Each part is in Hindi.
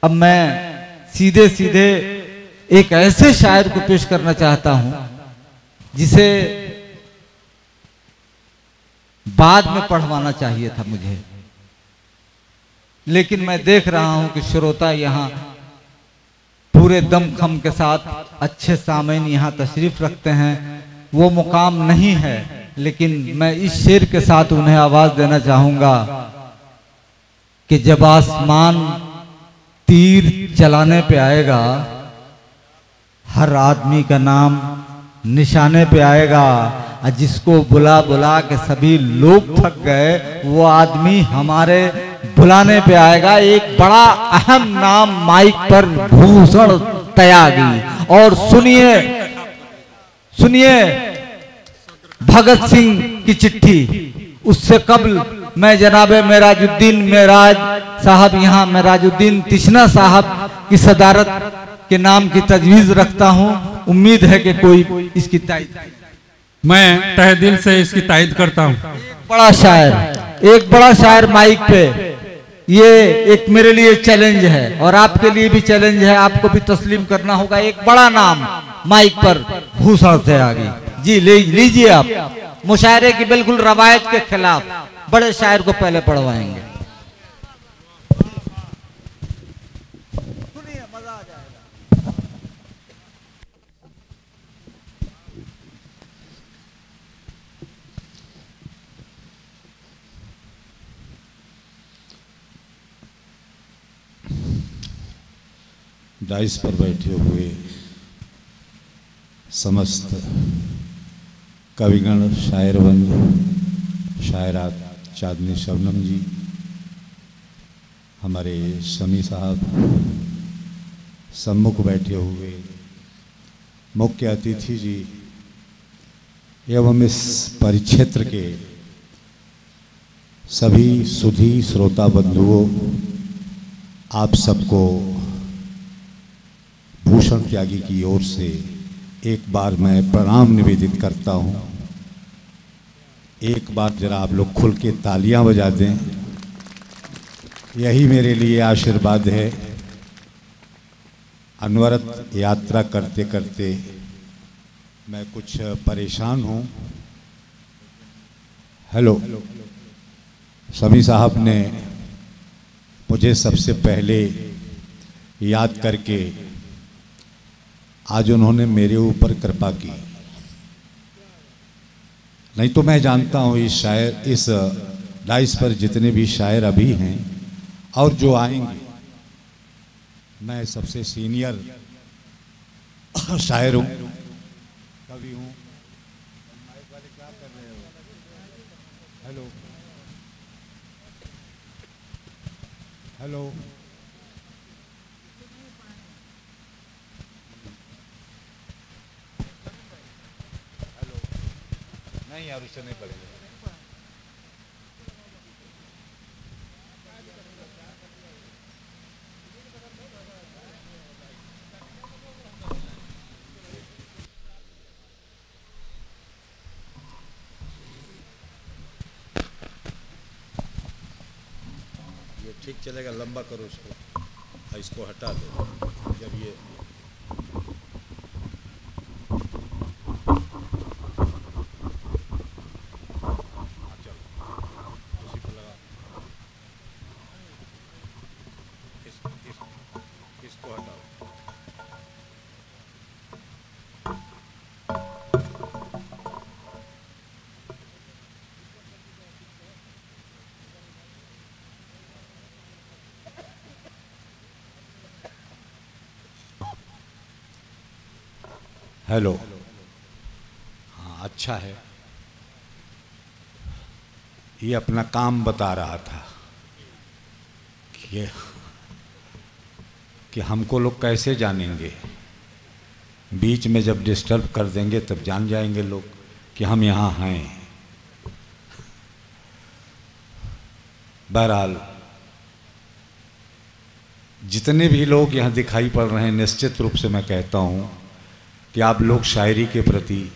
अब मैं सीधे सीधे एक ऐसे शायर को पेश करना चाहता हूं जिसे बाद में पढ़वाना चाहिए था मुझे, लेकिन मैं देख रहा हूं कि श्रोता यहाँ पूरे दमखम के साथ अच्छे सामीन यहाँ तशरीफ रखते हैं। वो मुकाम नहीं है, लेकिन मैं इस शेर के साथ उन्हें आवाज देना चाहूंगा कि जब आसमान तीर चलाने पे आएगा, हर आदमी का नाम निशाने पे आएगा, और जिसको बुला बुला के सभी लोग थक गए, वो आदमी हमारे बुलाने पे आएगा। एक बड़ा अहम नाम माइक पर भूषण त्यागी। और सुनिए सुनिए भगत सिंह की चिट्ठी। उससे कबल मैं जनाबे मेराजुद्दीन मेराज साहब, यहाँ मेराजुद्दीन तिश्ना साहब की सदारत के नाम की तजवीज रखता हूँ। उम्मीद है कि कोई इसकी तायद, मैं तहे दिल से इसकी तायद करता हूँ। एक बड़ा शायर माइक पे, ये एक मेरे लिए चैलेंज है और आपके लिए भी चैलेंज है। आपको भी तस्लीम करना होगा। एक बड़ा नाम माइक पर भूषण त्यागी जी, लीजिए आप। मुशायरे की बिल्कुल रवायत के खिलाफ बड़े शायर को पहले पढ़वाएंगे। सुनिए, मजा आ जाएगा। डाइस पर बैठे हुए समस्त कविगण, शायरबंद, शायरात, चांदनी शबनम जी, हमारे शमी साहब, सम्मुख बैठे हुए मुख्य अतिथि जी एवं इस परिक्षेत्र के सभी सुधी श्रोता बंधुओं, आप सबको भूषण त्यागी की ओर से एक बार मैं प्रणाम निवेदित करता हूं। एक बार जरा आप लोग खुल के तालियां बजा दें, यही मेरे लिए आशीर्वाद है। अनवरत यात्रा करते करते मैं कुछ परेशान हूं। हेलो, शमी साहब ने मुझे सबसे पहले याद करके आज उन्होंने मेरे ऊपर कृपा की। नहीं तो मैं जानता हूँ इस डाइस पर जितने भी शायर अभी हैं और जो आएंगे, मैं सबसे सीनियर शायर हूँ, कवि हूँ। माइक वाले क्या कर रहे हो? हेलो हेलो, नहीं यार, उससे नहीं पड़ेगा। ये ठीक चलेगा, लंबा करो उसको, इसको हटा दो। जब ये हेलो, हाँ अच्छा है। ये अपना काम बता रहा था कि हमको लोग कैसे जानेंगे। बीच में जब डिस्टर्ब कर देंगे तब जान जाएंगे लोग कि हम यहाँ हैं। बहरहाल जितने भी लोग यहाँ दिखाई पड़ रहे हैं, निश्चित रूप से मैं कहता हूँ कि आप लोग शायरी के प्रति,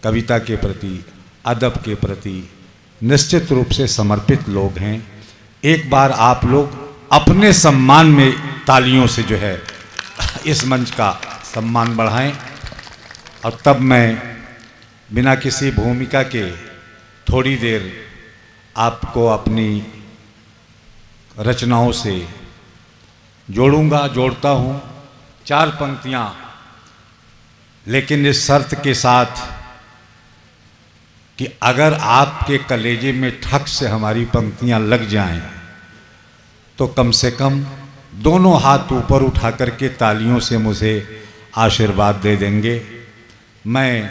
कविता के प्रति, अदब के प्रति निश्चित रूप से समर्पित लोग हैं। एक बार आप लोग अपने सम्मान में तालियों से जो है इस मंच का सम्मान बढ़ाएं। और तब मैं बिना किसी भूमिका के थोड़ी देर आपको अपनी रचनाओं से जोड़ता हूँ 4 पंक्तियाँ, लेकिन इस शर्त के साथ कि अगर आपके कलेजे में ठक से हमारी पंक्तियाँ लग जाएं तो कम से कम दोनों हाथ ऊपर उठा करके तालियों से मुझे आशीर्वाद दे देंगे। मैं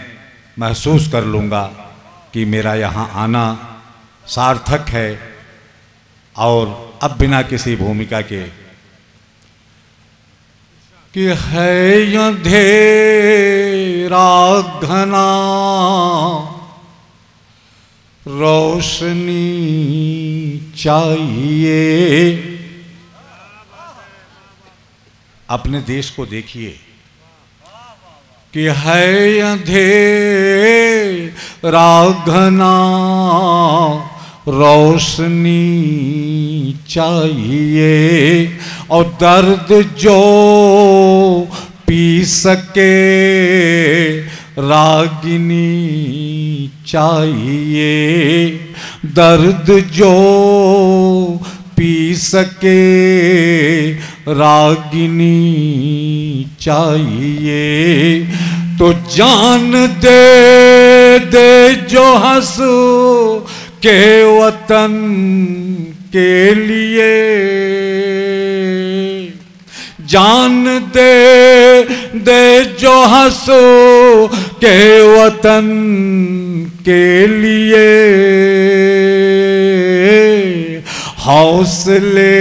महसूस कर लूँगा कि मेरा यहाँ आना सार्थक है। और अब बिना किसी भूमिका के कि है अंधेरा घना रोशनी चाहिए। अपने देश को देखिए कि है अंधेरा घना रोशनी चाहिए और दर्द जो पी सके रागिनी चाहिए। दर्द जो पी सके रागिनी चाहिए। तो जान दे जो हंस के वतन के लिए। जान दे जो हंस के वतन के लिए। हौसले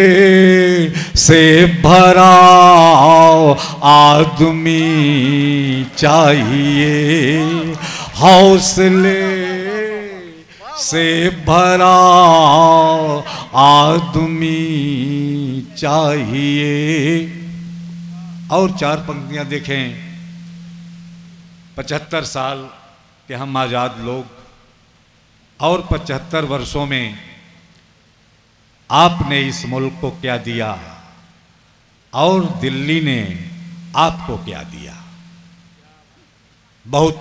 से भरा आदमी चाहिए। हौसले से भरा आदमी चाहिए। और 4 पंक्तियां देखें। 75 साल के हम आज़ाद लोग और 75 वर्षों में आपने इस मुल्क को क्या दिया और दिल्ली ने आपको क्या दिया। बहुत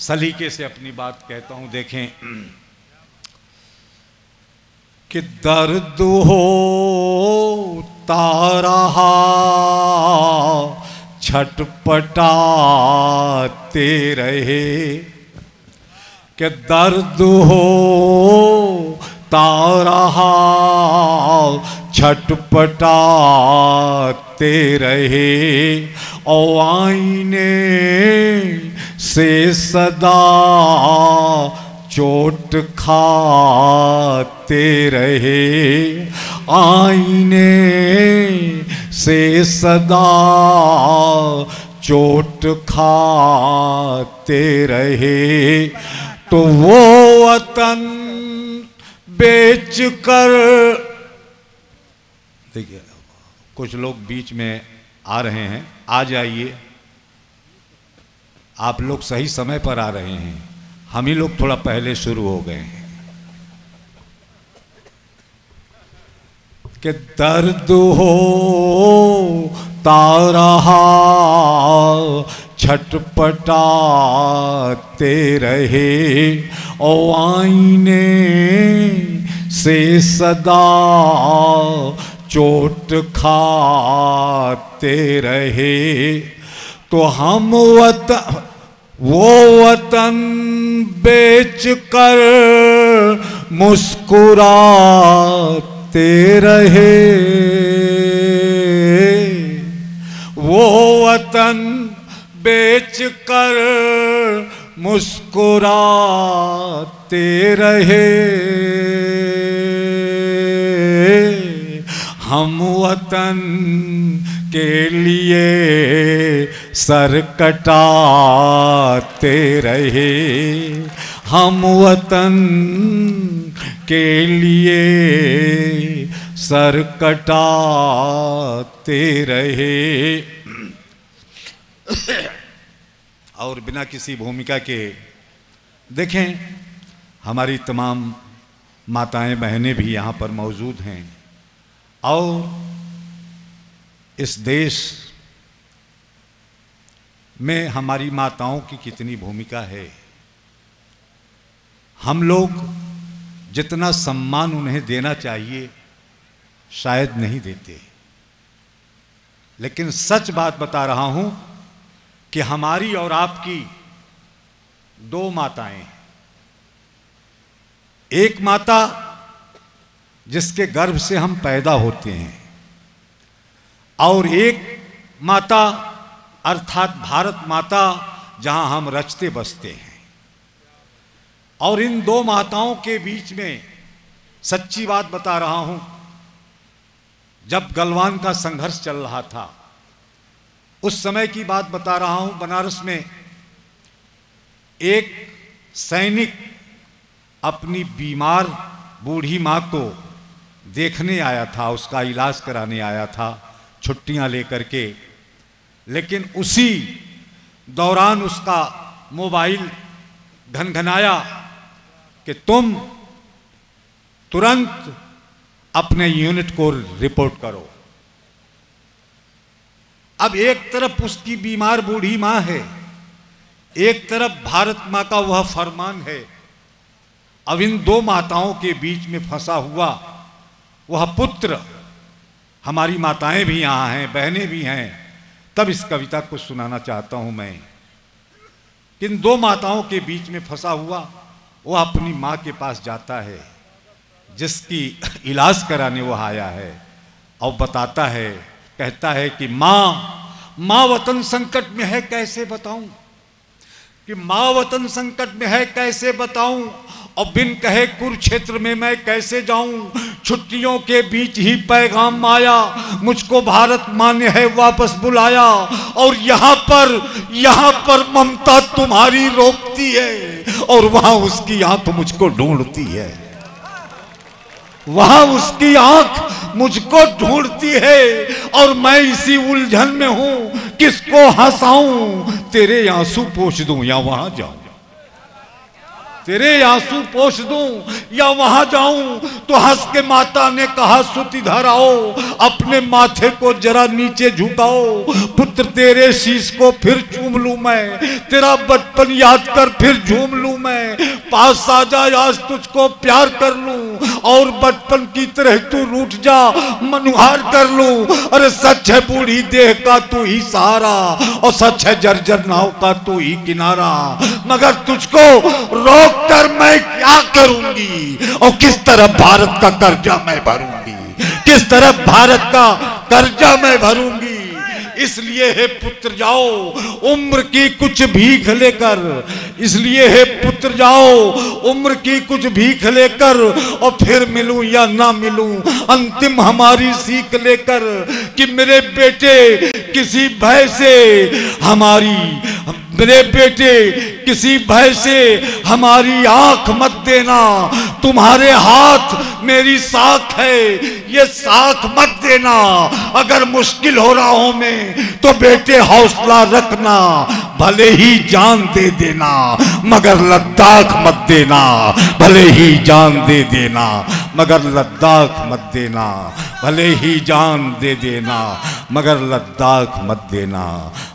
सलीके से अपनी बात कहता हूं। देखें कि दर्द होता रहा छटपटाते रहे। कि दर्द होता रहा छटपटाते रहे। और आईने से सदा चोट खाते रहे। आईने से सदा चोट खाते रहे। तो वो वतन बेच कर, देखिए कुछ लोग बीच में आ रहे हैं, आ जाइए। आप लोग सही समय पर आ रहे हैं, हम ही लोग थोड़ा पहले शुरू हो गए हैं। कि दर्द होता रहा छटपटाते रहे। और आईने से सदा चोट खाते रहे। तो हम वो वतन बेच कर मुस्कुराते रहे। वो वतन बेच कर मुस्कुराते रहे। हम वतन के लिए सर कटाते रहे। हम वतन के लिए सर कटाते रहे। और बिना किसी भूमिका के देखें, हमारी तमाम माताएं बहनें भी यहाँ पर मौजूद हैं। और इस देश में हमारी माताओं की कितनी भूमिका है। हम लोग जितना सम्मान उन्हें देना चाहिए शायद नहीं देते, लेकिन सच बात बता रहा हूं कि हमारी और आपकी दो माताएं हैं। एक माता जिसके गर्भ से हम पैदा होते हैं, और एक माता अर्थात भारत माता जहां हम रचते बसते हैं। और इन दो माताओं के बीच में सच्ची बात बता रहा हूं, जब गलवान का संघर्ष चल रहा था उस समय की बात बता रहा हूं। बनारस में एक सैनिक अपनी बीमार बूढ़ी मां को देखने आया था, उसका इलाज कराने आया था छुट्टियां लेकर के। लेकिन उसी दौरान उसका मोबाइल घनघनाया कि तुम तुरंत अपने यूनिट को रिपोर्ट करो। अब एक तरफ उसकी बीमार बूढ़ी मां है, एक तरफ भारत मां का वह फरमान है। अब इन दो माताओं के बीच में फंसा हुआ वह पुत्र, हमारी माताएं भी यहां हैं, बहनें भी हैं। तब इस कविता को सुनाना चाहता हूं मैं। इन दो माताओं के बीच में फंसा हुआ वह अपनी मां के पास जाता है जिसकी इलाज कराने वह आया है, और बताता है, कहता है कि मां वतन संकट में है कैसे बताऊं, कि मां वतन संकट में है कैसे बताऊं, और बिन कहे कुरुक्षेत्र में मैं कैसे जाऊं। छुट्टियों के बीच ही पैगाम आया, मुझको भारत मां ने है वापस बुलाया। और यहाँ पर ममता तुम्हारी रोकती है, और वहां उसकी आंख मुझको ढूंढती है, वहां उसकी आंख मुझको ढूंढती है। और मैं इसी उलझन में हूं, किसको हंसाऊं, तेरे आंसू पोंछ दूं या वहां जाऊं, तेरे आंसू पोंछ दूं या वहां जाऊं। तो हंस के माता ने कहा, सुत इधर आओ, अपने माथे को जरा नीचे झुकाओ। पुत्र तेरे शीश को फिर चूम लूं मैं, तेरा बचपन याद कर फिर झूम लूं मैं। पास आ जा आज तुझको प्यार कर लूं, और बचपन की तरह तू रूठ जा मनुहार कर लूं। अरे सच है बूढ़ी देह का तू ही सहारा, और सच है जर्जर नाव का तू ही किनारा। मगर तुझको रोक कर मैं क्या करूंगी, और किस तरह भारत का कर्जा मैं भरूंगी, किस तरह भारत का कर्जा मैं भरूंगी। इसलिए हे पुत्र जाओ उम्र की कुछ भीख लेकर, इसलिए हे पुत्र जाओ उम्र की कुछ भीख लेकर, और फिर मिलूं या ना मिलूं अंतिम हमारी सीख लेकर। कि मेरे बेटे किसी भय से हमारी, मेरे बेटे किसी भय से हमारी आंख मत देना, तुम्हारे हाथ मेरी साख है ये साख मत देना। अगर मुश्किल हो राहों में तो बेटे हौसला रखना, भले ही जान दे देना मगर लद्दाख मत देना, भले ही जान दे देना मगर लद्दाख मत देना, भले ही जान दे देना मगर लद्दाख मत देना,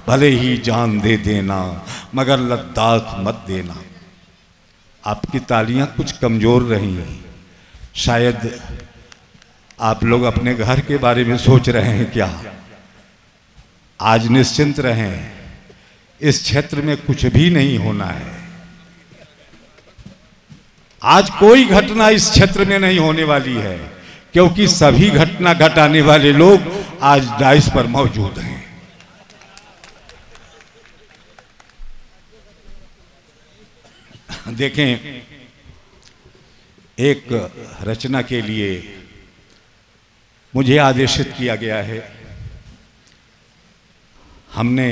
भले ही जान दे देना मगर लद्दाख मत देना। आपकी तालियां कुछ कमजोर रही हैं, शायद आप लोग अपने घर के बारे में सोच रहे हैं क्या। आज निश्चिंत रहें, इस क्षेत्र में कुछ भी नहीं होना है। आज कोई घटना इस क्षेत्र में नहीं होने वाली है, क्योंकि सभी घटना घटाने वाले लोग आज डाइस पर मौजूद हैं। देखें, एक रचना के लिए मुझे आदेशित किया गया है। हमने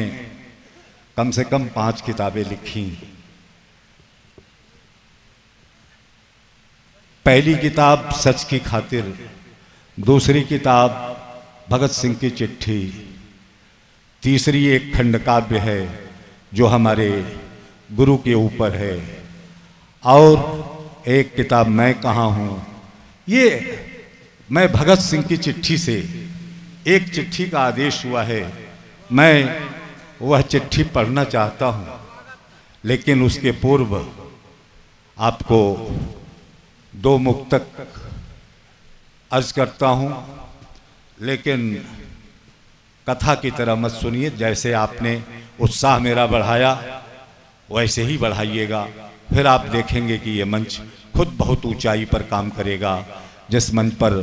कम से कम 5 किताबें लिखी। पहली किताब सच की खातिर, दूसरी किताब भगत सिंह की चिट्ठी, तीसरी एक खंड काव्य है जो हमारे गुरु के ऊपर है, और एक किताब मैं कहाँ हूँ। ये मैं भगत सिंह की चिट्ठी से एक चिट्ठी का आदेश हुआ है, मैं वह चिट्ठी पढ़ना चाहता हूं, लेकिन उसके पूर्व आपको दो मुक्तक अर्ज करता हूं, लेकिन कथा की तरह मत सुनिए। जैसे आपने उत्साह मेरा बढ़ाया वैसे ही बढ़ाइएगा, फिर आप देखेंगे कि ये मंच खुद बहुत ऊंचाई पर काम करेगा। जिस मंच पर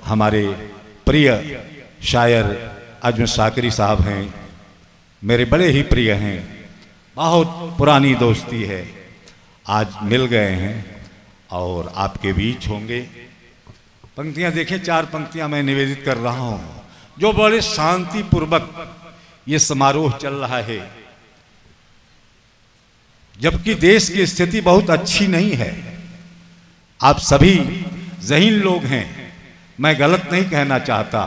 हमारे प्रिय शायर अजमत शाकरी साहब हैं, मेरे बड़े ही प्रिय हैं, बहुत पुरानी दोस्ती है, आज मिल गए हैं और आपके बीच होंगे। पंक्तियां देखें, 4 पंक्तियां मैं निवेदित कर रहा हूं, जो बड़े शांतिपूर्वक ये समारोह चल रहा है, जबकि देश की स्थिति बहुत अच्छी नहीं है। आप सभी ज़हीन लोग हैं, मैं गलत नहीं कहना चाहता,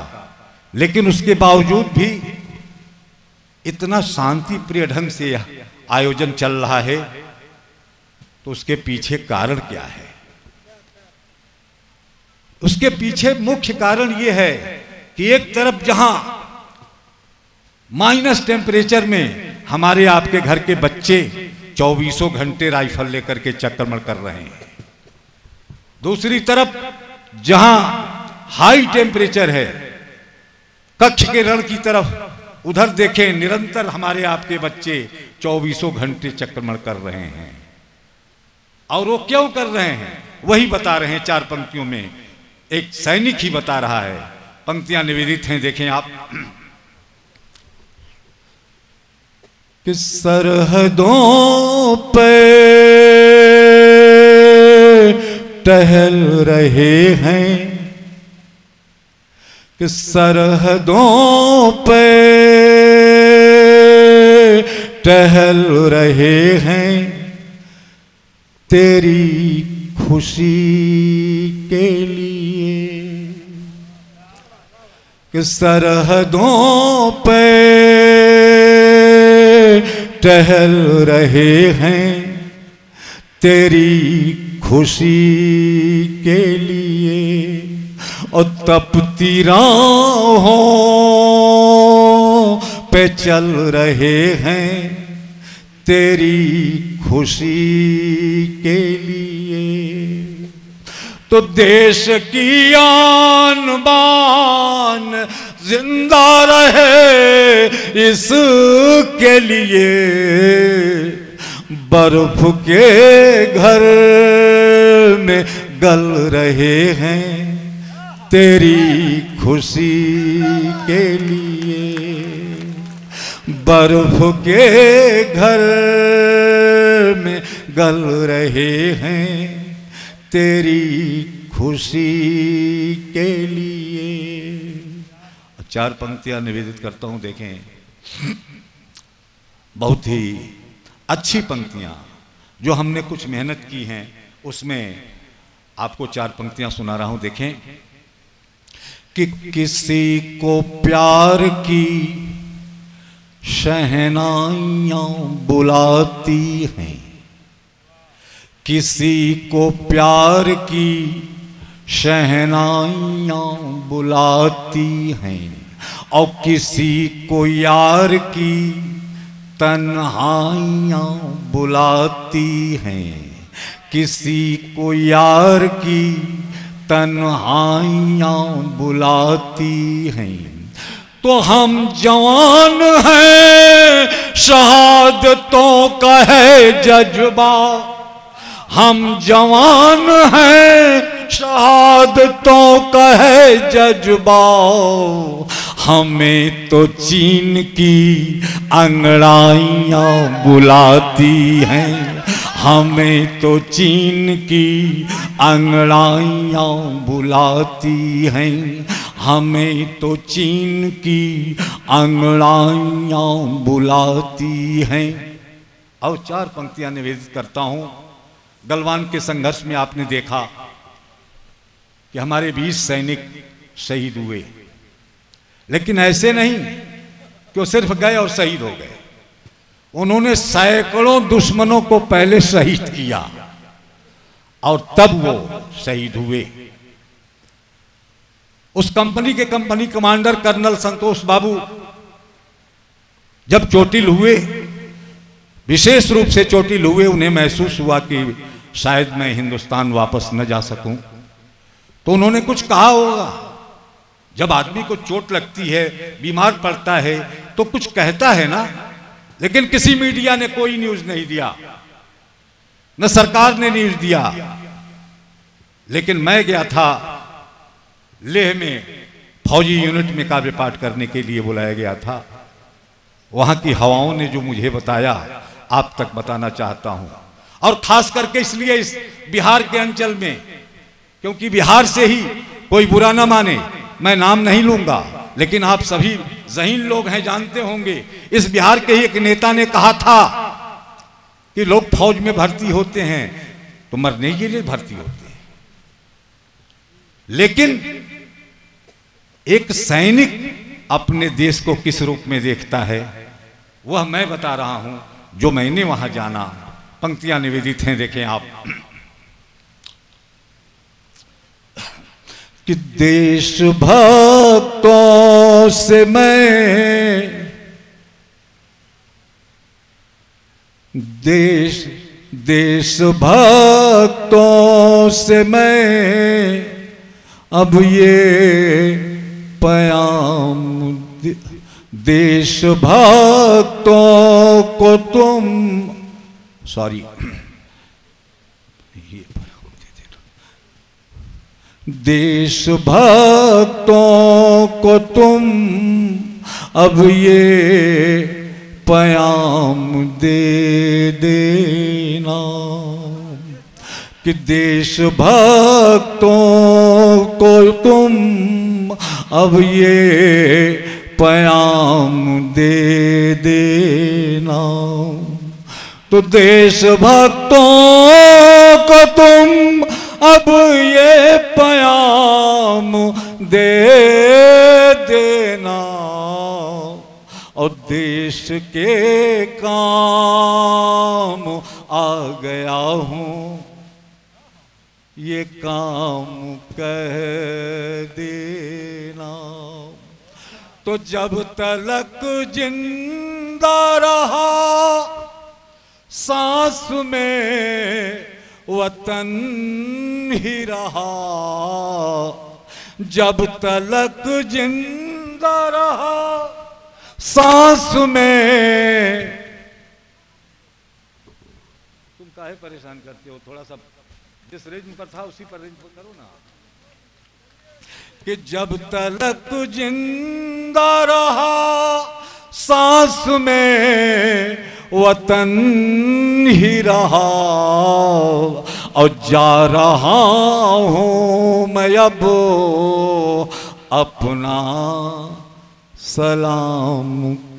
लेकिन उसके बावजूद भी इतना शांति प्रिय ढंग से आयोजन चल रहा है, तो उसके पीछे कारण क्या है? उसके पीछे मुख्य कारण यह है कि एक तरफ जहां माइनस टेम्परेचर में हमारे आपके घर के बच्चे 24 घंटे राइफल लेकर के चक्कर कर रहे हैं, दूसरी तरफ जहां हाई टेम्परेचर है, कक्ष के रण की तरफ उधर देखें, निरंतर हमारे आपके बच्चे 24 घंटे चक्कर कर रहे हैं। और वो क्यों कर रहे हैं वही बता रहे हैं 4 पंक्तियों में, एक सैनिक ही बता रहा है। पंक्तियां निवेदित हैं, देखें आप। कि सरहदों पे टहल रहे हैं, कि सरहदों पे टहल रहे हैं, तेरी खुशी के लिए। कि सरहदों पे टहल रहे हैं, तेरी खुशी के लिए। और तपती राहों पे चल रहे हैं, तेरी खुशी के लिए। तो देश की आन बान जिंदा रहे इसके लिए, बर्फ के घर में गल रहे हैं, तेरी खुशी के लिए। बर्फ के घर में गल रहे हैं, तेरी खुशी के लिए। 4 पंक्तियां निवेदित करता हूं, देखें, बहुत ही अच्छी पंक्तियां जो हमने कुछ मेहनत की हैं, उसमें आपको 4 पंक्तियां सुना रहा हूं, देखें। कि किसी को प्यार की शहनाइयां बुलाती हैं, किसी को प्यार की शहनाइयां बुलाती हैं, और किसी को यार की तन्हाइयां बुलाती हैं, किसी को यार की तन्हाइयां बुलाती हैं। तो हम जवान हैं, शहादतों का है जज्बा, हम जवान हैं, शहादतों का है जज्बा। हमें तो चीन की अंगड़ाइयाँ बुलाती हैं, हमें तो चीन की अंगड़ाइयाँ बुलाती हैं, हमें तो चीन की अंगड़ाइयाँ बुलाती हैं। और 4 पंक्तियां निवेदित करता हूं। गलवान के संघर्ष में आपने देखा कि हमारे 20 सैनिक शहीद हुए, लेकिन ऐसे नहीं कि वो सिर्फ गए और शहीद हो गए। उन्होंने सैकड़ों दुश्मनों को पहले शहीद किया और तब वो शहीद हुए। उस कंपनी के कंपनी कमांडर कर्नल संतोष बाबू जब चोटिल हुए, विशेष रूप से चोटिल हुए, उन्हें महसूस हुआ कि शायद मैं हिंदुस्तान वापस न जा सकूं, तो उन्होंने कुछ कहा होगा। जब आदमी को चोट लगती है, बीमार पड़ता है, तो कुछ कहता है ना। लेकिन किसी मीडिया ने कोई न्यूज नहीं दिया, न सरकार ने न्यूज दिया। लेकिन मैं गया था लेह में, फौजी यूनिट में काव्य पाठ करने के लिए बुलाया गया था। वहां की हवाओं ने जो मुझे बताया, आप तक बताना चाहता हूं। और खास करके इसलिए इस बिहार के अंचल में, क्योंकि बिहार से ही, कोई बुरा ना माने, मैं नाम नहीं लूंगा, लेकिन आप सभी ज़हीन लोग हैं, जानते होंगे। इस बिहार के ही एक नेता ने कहा था कि लोग फौज में भर्ती होते हैं तो मरने के लिए भर्ती होते हैं, लेकिन एक सैनिक अपने देश को किस रूप में देखता है, वह मैं बता रहा हूं, जो मैंने वहां जाना। पंक्तियां निवेदित हैं, देखें आप कि देशभक्तों से मैं देशभक्तों से मैं अब ये पयाम, देशभक्तों को तुम, सॉरी, देशभक्तों को तुम अब ये पयाम दे देना कि देशभक्तों को तुम अब ये पयाम दे देना। तो देशभक्तों को तुम अब ये पयाम दे देना और देश के काम आ गया हूं, ये काम कह देना। तो जब तलक जिंदा रहा सांस में वतन ही रहा, जब तलक जिंदा रहा सांस में। तुम काहे परेशान करते हो, थोड़ा सा जिस रेंज पर था उसी पर रेंज पर करो ना। कि जब तलक जिंदा रहा सांस में वतन ही रहा और जा रहा हूं मैं अब अपना सलाम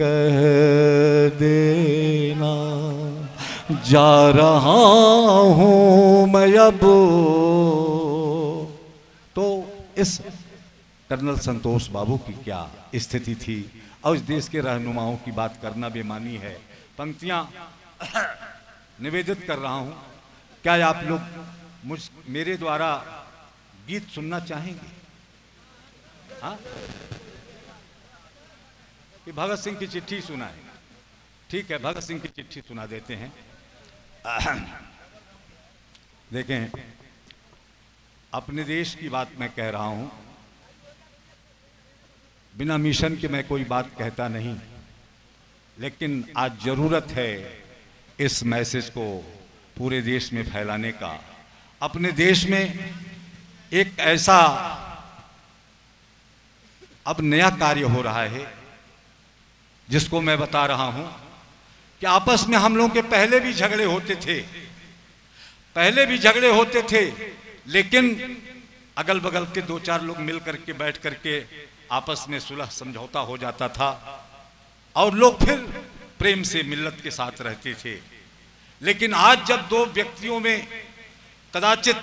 कह देना, जा रहा हूं मैं अब। तो इस कर्नल संतोष बाबू की क्या स्थिति थी, और इस देश के रहनुमाओं की बात करना बेमानी है। पंक्तियां निवेदित कर रहा हूं, क्या आप लोग मेरे द्वारा गीत सुनना चाहेंगे? हाँ, कि भगत सिंह की चिट्ठी सुनाए? ठीक है, भगत सिंह की चिट्ठी सुना देते हैं। देखें, अपने देश की बात मैं कह रहा हूं, बिना मिशन के मैं कोई बात कहता नहीं, लेकिन आज जरूरत है इस मैसेज को पूरे देश में फैलाने का। अपने देश में एक ऐसा अब नया कार्य हो रहा है जिसको मैं बता रहा हूं कि आपस में हम लोगों के पहले भी झगड़े होते थे, लेकिन अगल बगल के दो चार लोग मिल करके बैठ करके आपस में सुलह समझौता हो जाता था और लोग फिर प्रेम से मिल्लत के साथ रहते थे। लेकिन आज जब दो व्यक्तियों में कदाचित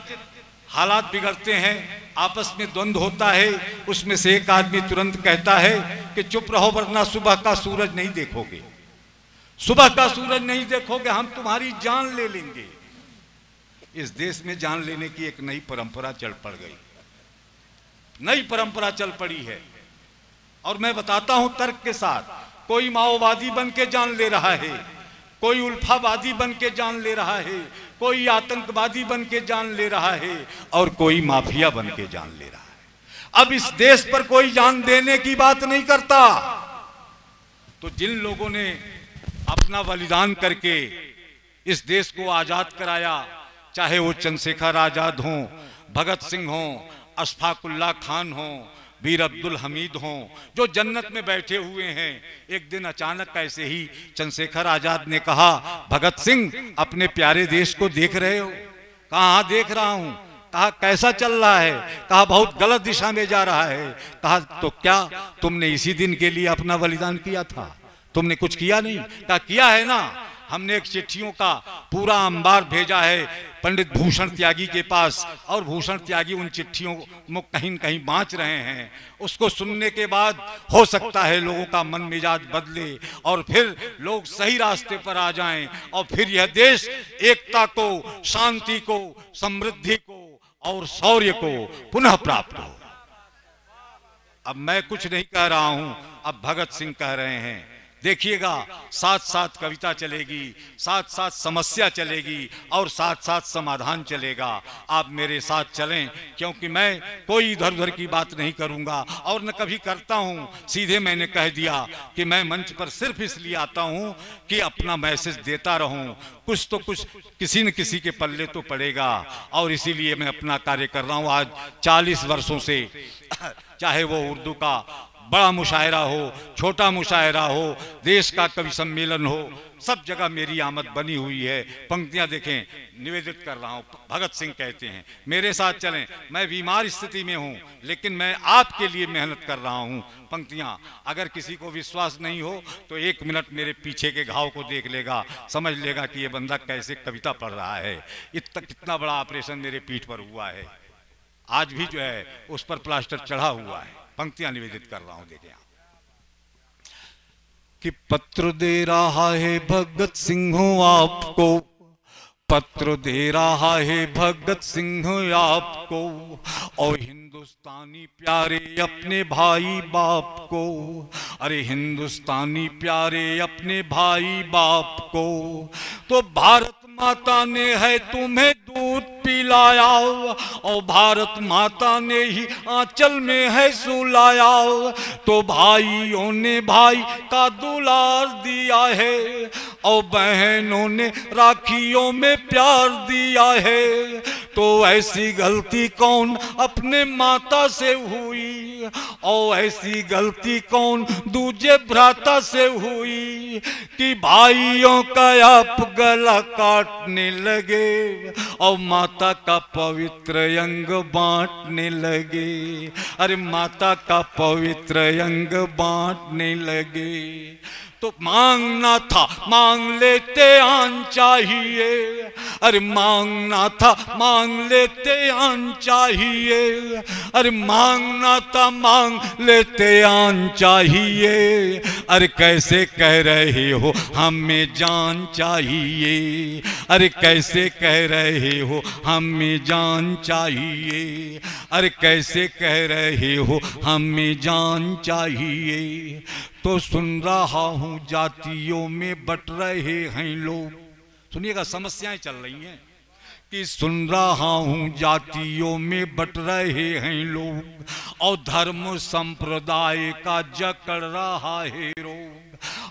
हालात बिगड़ते हैं, आपस में द्वंद्व होता है, उसमें से एक आदमी तुरंत कहता है कि चुप रहो वरना सुबह का सूरज नहीं देखोगे, सुबह का सूरज नहीं देखोगे, हम तुम्हारी जान ले लेंगे। इस देश में जान लेने की एक नई परंपरा चल पड़ गई। नई परंपरा चल पड़ी है। और मैं बताता हूं तर्क के साथ, कोई माओवादी बन के जान ले रहा है, कोई उल्फावादी बन के जान ले रहा है, कोई आतंकवादी बन के जान ले रहा है, और कोई माफिया बन के जान ले रहा है। अब इस देश पर कोई जान देने की बात नहीं करता। तो जिन लोगों ने अपना बलिदान करके इस देश को आजाद कराया, चाहे वो चंद्रशेखर आजाद हों, भगत सिंह हों, अशफाकुल्ला खान हों, वीर अब्दुल हमीद हों, जो जन्नत में बैठे हुए हैं, एक दिन अचानक ऐसे ही चंद्रशेखर आजाद ने कहा, भगत सिंह अपने प्यारे देश को देख रहे हो? कहा हाँ देख रहा हूं। कहा कैसा चल रहा है? कहा बहुत गलत दिशा में जा रहा है। कहा तो क्या तुमने इसी दिन के लिए अपना बलिदान किया था? तुमने कुछ किया नहीं? कहा किया है ना, हमने एक चिट्ठियों का पूरा अंबार भेजा है पंडित भूषण त्यागी के पास, और भूषण त्यागी उन चिट्ठियों को कहीं कहीं बांच रहे हैं। उसको सुनने के बाद हो सकता है लोगों का मन मिजाज बदले और फिर लोग सही रास्ते पर आ जाएं, और फिर यह देश एकता को, शांति को, समृद्धि को और शौर्य को पुनः प्राप्त हो। अब मैं कुछ नहीं कह रहा हूं, अब भगत सिंह कह रहे हैं। देखिएगा, साथ साथ कविता चलेगी, साथ साथ समस्या चलेगी और साथ साथ समाधान चलेगा। आप मेरे साथ चलें, क्योंकि मैं कोई इधर उधर की बात नहीं करूंगा और न कभी करता हूं। सीधे मैंने कह दिया कि मैं मंच पर सिर्फ इसलिए आता हूं कि अपना मैसेज देता रहूं। कुछ तो कुछ किसी न किसी के पल्ले तो पड़ेगा, और इसीलिए मैं अपना कार्य कर रहा हूं। आज 40 वर्षों से, चाहे वो उर्दू का बड़ा मुशायरा हो, छोटा मुशायरा हो, देश का कवि सम्मेलन हो, सब जगह मेरी आमद बनी हुई है। पंक्तियां देखें, निवेदित कर रहा हूं। भगत सिंह कहते हैं, मेरे साथ चलें, मैं बीमार स्थिति में हूं लेकिन मैं आपके लिए मेहनत कर रहा हूं। पंक्तियां, अगर किसी को विश्वास नहीं हो तो 1 मिनट मेरे पीछे के घाव को देख लेगा, समझ लेगा कि ये बंदा कैसे कविता पढ़ रहा है। कितना बड़ा ऑपरेशन मेरे पीठ पर हुआ है, आज भी जो है उस पर प्लास्टर चढ़ा हुआ है। पंक्तियां निवेदित कर रहा हूं, देखें आप। कि पत्र दे रहा है भगत सिंह आपको, पत्र दे रहा है भगत सिंह आपको, और हिंदुस्तानी प्यारे अपने भाई बाप को। अरे हिंदुस्तानी प्यारे अपने भाई बाप को, तो भारत माता ने है तुम्हें दूध पिलाया, और भारत माता ने ही आंचल में है सुलाया। तो भाइयों ने भाई का दुलार दिया है, और बहनों ने राखियों में प्यार दिया है। तो ऐसी गलती कौन अपने माता से हुई, और ऐसी गलती कौन दूजे भ्राता से हुई, कि भाइयों का आप गला काटने लगे और माता का पवित्र अंग बांटने लगे। अरे माता का पवित्र अंग बांटने लगे। तो मांगना था मांग लेते आन चाहिए, अरे मांगना था मांग लेते आन चाहिए, अरे मांगना था मांग लेते आन चाहिए। अरे कैसे कह रहे हो हमें जान चाहिए, अरे कैसे कह रहे हो हमें जान चाहिए, अरे कैसे कह रहे हो हमें जान चाहिए। तो सुन रहा हूं जातियों में बट रहे हैं लोग, सुनिएगा समस्याएं चल रही हैं, कि सुन रहा हूं जातियों में बट रहे हैं लोग, और धर्म संप्रदाय का जकड़ रहा है रोग,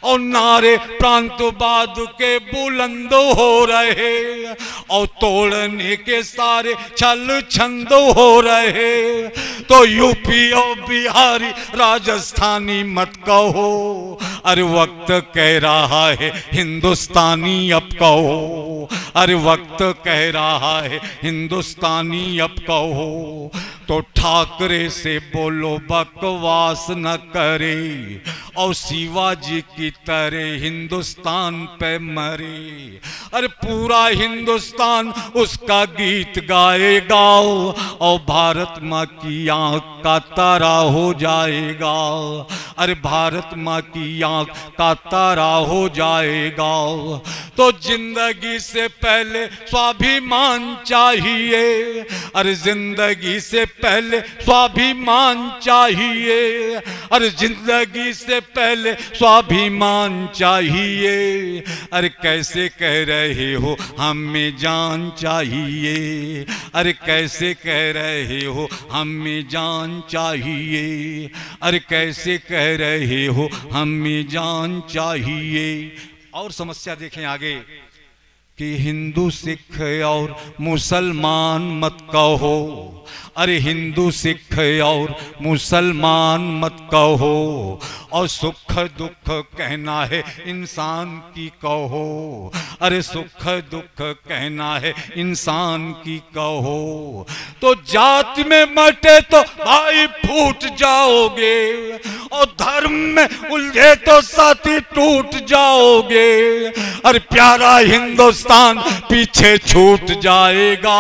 और नारे प्रांतवाद के बुलंद हो रहे, और तोड़ने के सारे छल छंद हो रहे। तो यूपी और बिहारी राजस्थानी मत कहो, अरे वक्त कह रहा है हिंदुस्तानी अब कहो, अरे वक्त कह रहा है हिंदुस्तानी अब कहो। तो ठाकरे से बोलो बकवास न करे, और शिवाजी की तरह हिंदुस्तान पे मरे। अरे पूरा हिंदुस्तान उसका गीत गाएगा और भारत माँ की आंख का तारा हो जाएगा। अरे भारत माँ की आंख का तारा हो जाएगा। तो जिंदगी से पहले स्वाभिमान चाहिए। अरे जिंदगी से पहले स्वाभिमान चाहिए। अरे जिंदगी से पहले स्वाभिमान चाहिए। अरे कैसे कह रहे हो हमें जान चाहिए। अरे कैसे कह रहे हो हमें जान चाहिए। अरे कैसे कह रहे हो हमें जान चाहिए। और समस्या देखें आगे कि हिंदू सिख और मुसलमान मत कहो। अरे हिंदू सिख और मुसलमान मत कहो। और सुख दुख कहना है इंसान की कहो। अरे सुख दुख कहना है इंसान की कहो। तो जाति में मटे तो भाई फूट जाओगे और धर्म में उलझे तो साथी टूट जाओगे। अरे प्यारा हिंदुस्तान पीछे छूट जाएगा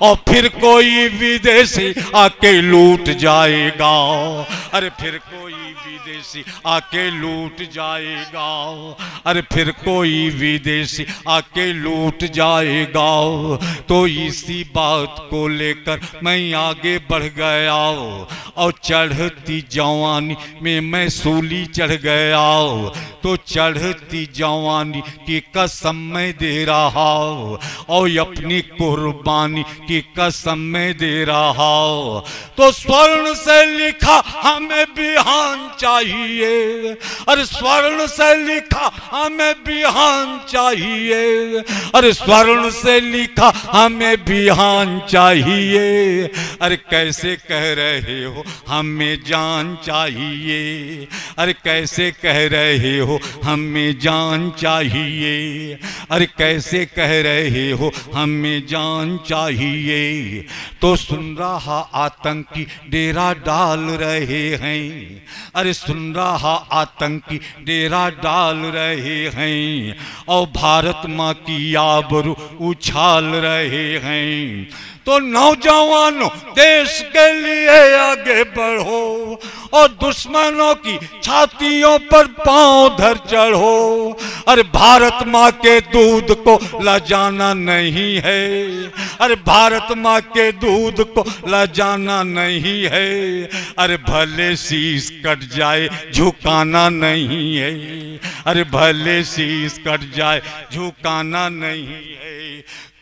और फिर कोई विदेशी आके लूट जाएगा। अरे फिर कोई विदेशी आके लूट जाएगा। अरे फिर कोई विदेशी आके लूट जाएगा। तो इसी बात को लेकर मैं आगे बढ़ गया और चढ़ती जवानी में मैं सूली चढ़ गया। तो चढ़ती जवानी की कसम मैं दे रहा और अपनी कुर्बानी की कसम मैं दे रहा। तो स्वर्ण से लिखा हमें बिहान चाहिए। अरे स्वर्ण से लिखा हमें बिहान चाहिए। अरे स्वर्ण से लिखा हमें बिहान चाहिए। अरे कैसे कह रहे हो हमें जान चाहिए। अरे कैसे कह रहे हो हमें जान चाहिए। अरे कैसे कह रहे हो हमें जान चाहिए। तो सुन रहा आतंकी डेरा डाल रहे हैं। अरे सुन रहा आतंकी डेरा डाल रहे हैं और भारत माँ की आबरू उछाल रहे हैं। तो नौजवानों देश के लिए आगे बढ़ो और दुश्मनों की छातियों पर पांव धर चढ़ो। अरे भारत माँ के दूध को लजाना नहीं है। अरे भारत माँ के दूध को लजाना नहीं है। अरे भले शीश कट जाए झुकाना नहीं है। अरे भले शीश कट जाए झुकाना नहीं है।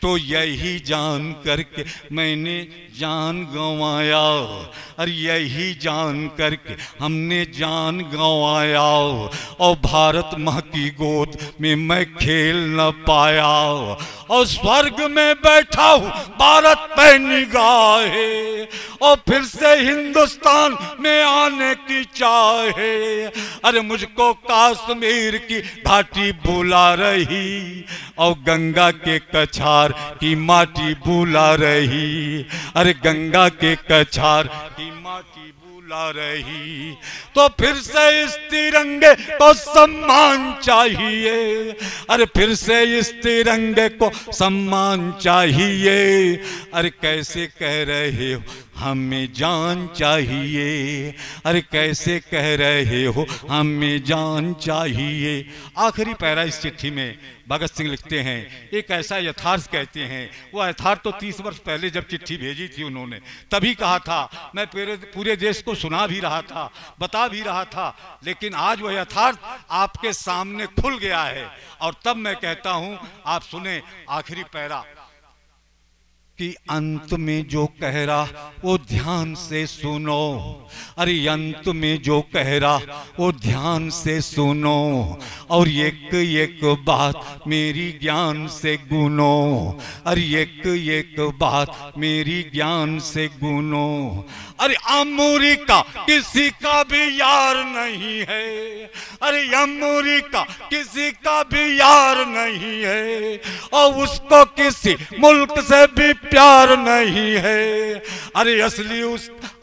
तो यही जान करके मैंने जान गंवाया। और यही जान करके हमने जान गंवाया और भारत माँ की गोद में मैं खेल न पाया। और स्वर्ग में बैठा हूँ भारत पे निगाहे और फिर से हिंदुस्तान में आने की चाहे। अरे मुझको कश्मीर की घाटी बुला रही और गंगा के कछार की माटी बुला रही। अरे गंगा के कछार की माटी बुला रही। तो फिर से इस तिरंगे को सम्मान चाहिए। अरे फिर से इस तिरंगे को सम्मान चाहिए। अरे कैसे कह रहे हो हमें जान चाहिए। अरे कैसे कह रहे हो हमें जान चाहिए। आखिरी पैरा इस चिट्ठी में भगत सिंह लिखते हैं, एक ऐसा यथार्थ कहते हैं। वो यथार्थ तो 30 वर्ष पहले जब चिट्ठी भेजी थी उन्होंने तभी कहा था। मैं पूरे देश को सुना भी रहा था, बता भी रहा था, लेकिन आज वो यथार्थ आपके सामने खुल गया है। और तब मैं कहता हूं आप सुने आखिरी पैरा कि अंत में जो कह रहा वो ध्यान से सुनो। अरे अंत में जो कह रहा वो ध्यान से सुनो और एक एक बात मेरी ज्ञान से गुनो। अरे एक एक बात मेरी ज्ञान से गुनो। अरे अमेरिका किसी का भी यार नहीं है। अरे अमेरिका किसी का भी यार नहीं है और उसको किसी मुल्क से भी प्यार नहीं है। अरे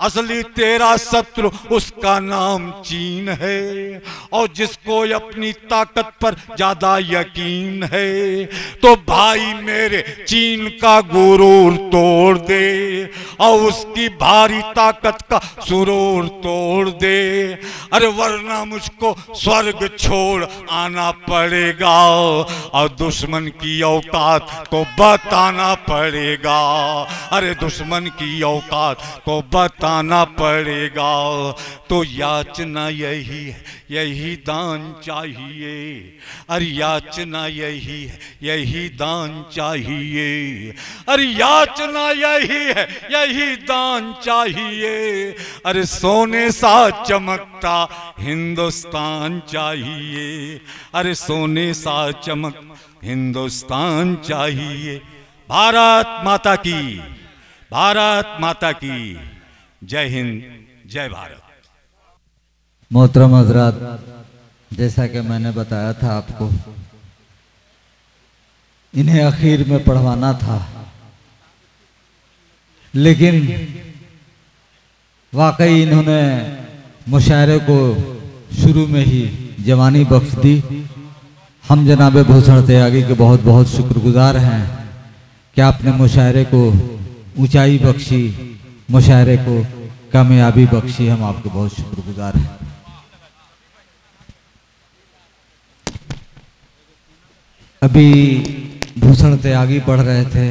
असली तेरा शत्रु उसका नाम चीन है, और जिसको अपनी ताकत पर ज्यादा यकीन है तो भाई मेरे चीन का गुरूर तोड़ दे और उसकी भारी ताकत का सुरूर तोड़ दे। अरे वरना मुझको स्वर्ग छोड़ आना पड़ेगा और दुश्मन की औकात को बताना पड़ेगा। अरे दुश्मन की औकात को बताना पड़ेगा। तो याचना यही है, यही दान चाहिए। अरे याचना यही है, यही दान चाहिए। अरे याचना यही है, यही दान चाहिए। अरे सोने सा चमकता हिंदुस्तान चाहिए। अरे सोने सा चमक हिंदुस्तान चाहिए। भारत माता की, भारत माता की जय हिंद, जय भारत। मोहतरम हजरात, जैसा कि मैंने बताया था आपको, इन्हें आखिर में पढ़वाना था, लेकिन वाकई इन्होंने मुशायरे को शुरू में ही जवानी बख्श दी। हम जनाब भूषण त्यागी के बहुत बहुत शुक्रगुजार हैं कि आपने मुशायरे को ऊंचाई बख्शी, मुशायरे को कामयाबी बख्शी। हम आपके बहुत शुक्रगुजार हैं। अभी भूषण त्यागी पढ़ रहे थे,